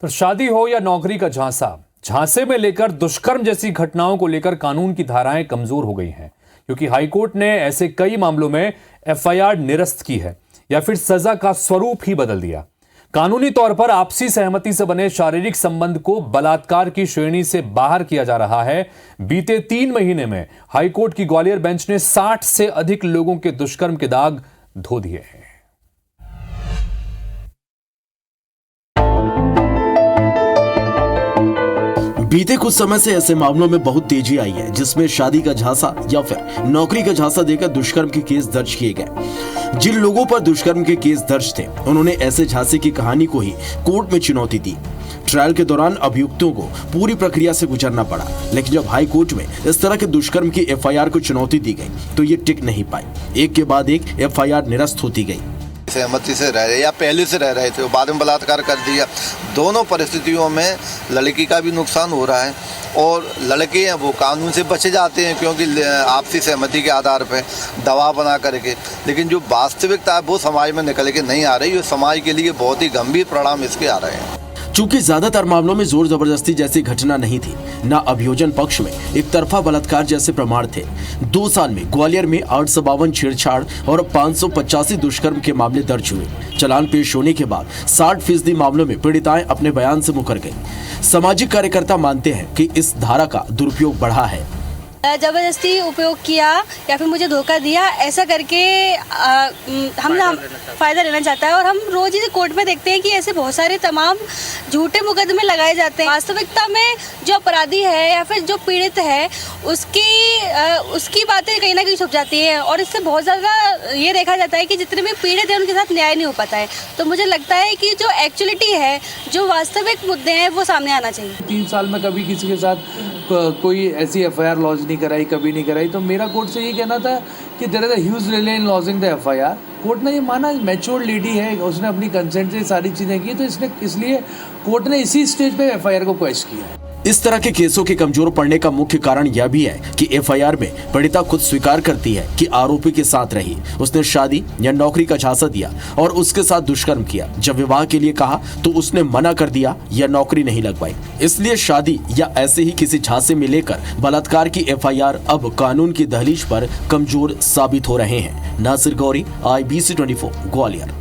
तो शादी हो या नौकरी का झांसा, झांसे में लेकर दुष्कर्म जैसी घटनाओं को लेकर कानून की धाराएं कमजोर हो गई हैं, क्योंकि हाईकोर्ट ने ऐसे कई मामलों में एफआईआर निरस्त की है या फिर सजा का स्वरूप ही बदल दिया। कानूनी तौर पर आपसी सहमति से बने शारीरिक संबंध को बलात्कार की श्रेणी से बाहर किया जा रहा है। बीते 3 महीने में हाईकोर्ट की ग्वालियर बेंच ने 60 से अधिक लोगों के दुष्कर्म के दाग धो दिए हैं। बीते कुछ समय से ऐसे मामलों में बहुत तेजी आई है जिसमें शादी का झांसा या फिर नौकरी का झांसा देकर दुष्कर्म के केस दर्ज किए गए। जिन लोगों पर दुष्कर्म के केस दर्ज थे उन्होंने ऐसे झांसे की कहानी को ही कोर्ट में चुनौती दी। ट्रायल के दौरान अभियुक्तों को पूरी प्रक्रिया से गुजरना पड़ा, लेकिन जब हाई कोर्ट में इस तरह के दुष्कर्म की एफआईआर को चुनौती दी गई तो ये टिक नहीं पाई। एक के बाद एक एफआईआर निरस्त होती गई। सहमति से रह रहे या पहले से रह रहे थे, बाद में बलात्कार कर दिया। दोनों परिस्थितियों में लड़की का भी नुकसान हो रहा है और लड़के हैं वो कानून से बचे जाते हैं क्योंकि आपसी सहमति के आधार पर दबाव बना करके। लेकिन जो वास्तविकता है वो समाज में निकल के नहीं आ रही है। समाज के लिए बहुत ही गंभीर परिणाम इसके आ रहे हैं। चूंकि ज्यादातर मामलों में जोर जबरदस्ती जैसी घटना नहीं थी, न अभियोजन पक्ष में एक तरफा बलात्कार जैसे प्रमाण थे। 2 साल में ग्वालियर में 852 छेड़छाड़ और 585 दुष्कर्म के मामले दर्ज हुए। चालान पेश होने के बाद 60% मामलों में पीड़िताएं अपने बयान से मुकर गईं। सामाजिक कार्यकर्ता मानते हैं कि इस धारा का दुरुपयोग बढ़ा है। जबरदस्ती उपयोग किया या फिर मुझे धोखा दिया, ऐसा करके हम फायदा लेना चाहता है। और हम रोज ही कोर्ट में देखते हैं कि ऐसे बहुत सारे तमाम झूठे मुकदमे लगाए जाते हैं। वास्तविकता में जो अपराधी है या फिर जो पीड़ित है उसकी बातें कहीं ना कहीं छुप जाती हैं और इससे बहुत ज़्यादा ये देखा जाता है कि जितने भी पीड़ित हैं उनके साथ न्याय नहीं हो पाता है। तो मुझे लगता है कि जो एक्चुअलिटी है, जो वास्तविक मुद्दे हैं, वो सामने आना चाहिए। 3 साल में कभी किसी के साथ कोई ऐसी एफआईआर लॉन्च नहीं कराई, कभी नहीं कराई। तो मेरा कोर्ट से ये कहना था कि there is a huge delay in launching the FIR. Court ने ये माना, मैच्योर लेडी है, उसने अपनी कंसेंट से सारी चीजें की, तो इसलिए कोर्ट ने इसी स्टेज पे एफआईआर को क्वेश्चन किया है। इस तरह के केसों के कमजोर पड़ने का मुख्य कारण यह भी है कि एफआईआर में पीड़िता खुद स्वीकार करती है कि आरोपी के साथ रही, उसने शादी या नौकरी का झांसा दिया और उसके साथ दुष्कर्म किया। जब विवाह के लिए कहा तो उसने मना कर दिया या नौकरी नहीं लगवाई। इसलिए शादी या ऐसे ही किसी झांसे में लेकर बलात्कार की एफआईआर अब कानून की दहलीज पर कमजोर साबित हो रहे हैं। नासिर गौरी, IBC 24, ग्वालियर।